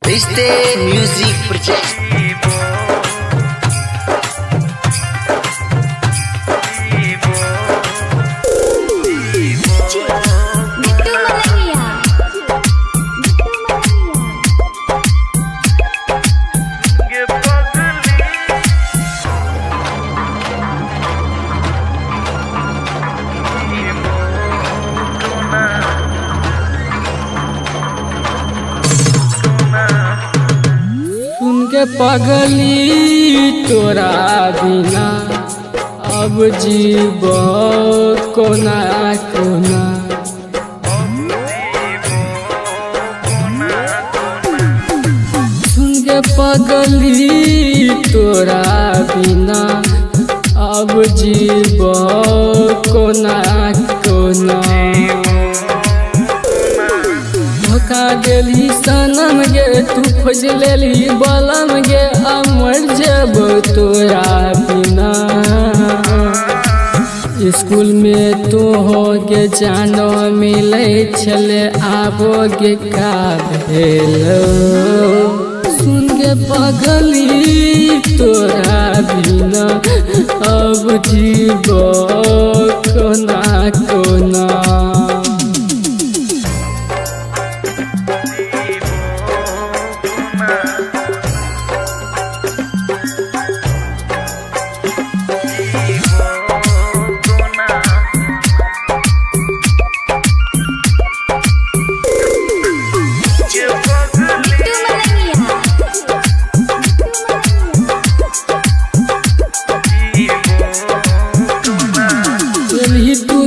रिश्ते music project. के पगली तोरा बिना अब जीव कोना कोना। सुन के पगली तोरा बिना अब जीव कोना कोना। धोखा देली सनम गे तू खोज लेली बलम गे अमर जब तोरा बिना। स्कूल में तो हो गे जानो मिले छले आबो गे का भेल। सुन के पगली तोरा बिना अब जीव कोना कोना।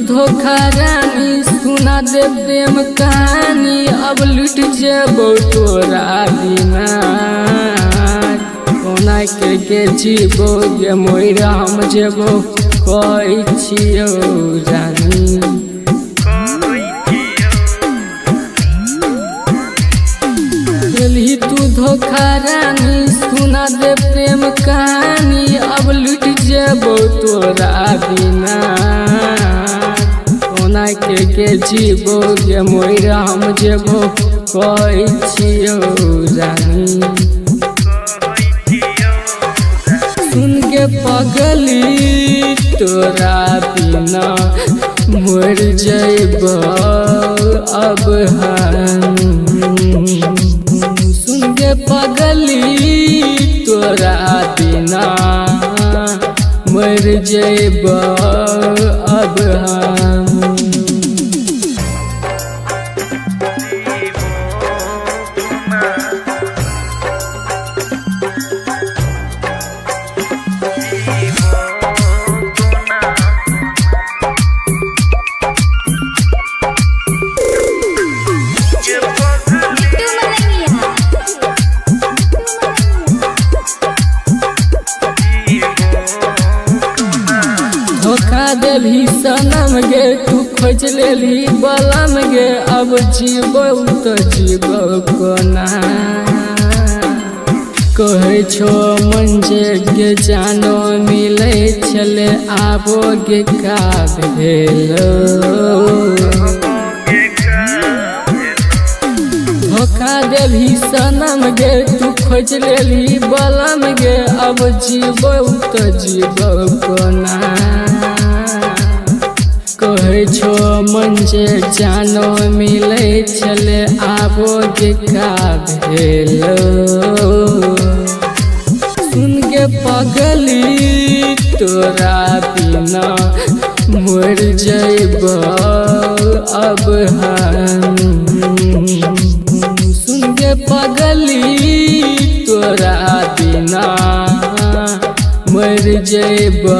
धोखा रानी सुना दे प्रेम कहानी अब लुट जेबो तोरा बिना। कोना के जीवो गे मोर हम जेबो कहै छियौ रानी। तू धोखा रानी सुना दे प्रेम कहानी अब लुट जेबो तोरा बिना। कोना के जीवो गे मोर हम जेबो कहै छियौ रानी। सुन के पगली तोरा बिना मर जइबो अब हम। सुन के पगली तोरा बिना मर जइबो अब हम। धोखा देली सनम गे तू खोज लेली बलम गे अब जीवो तो जीवो कोना। कहै छो मन जे गे जानो मिले छले आबो गे का भेल। धोखा देली सनम गे तू खोज लेली बलम गे अब जीवो तो जीवो कोना। कहै छो मन जे जानो मिले छले आबो गे का भेल। सुन के पगली तोरा बिना मर जइबो अब हम। सुन के पगली तोरा बिना मर जइबो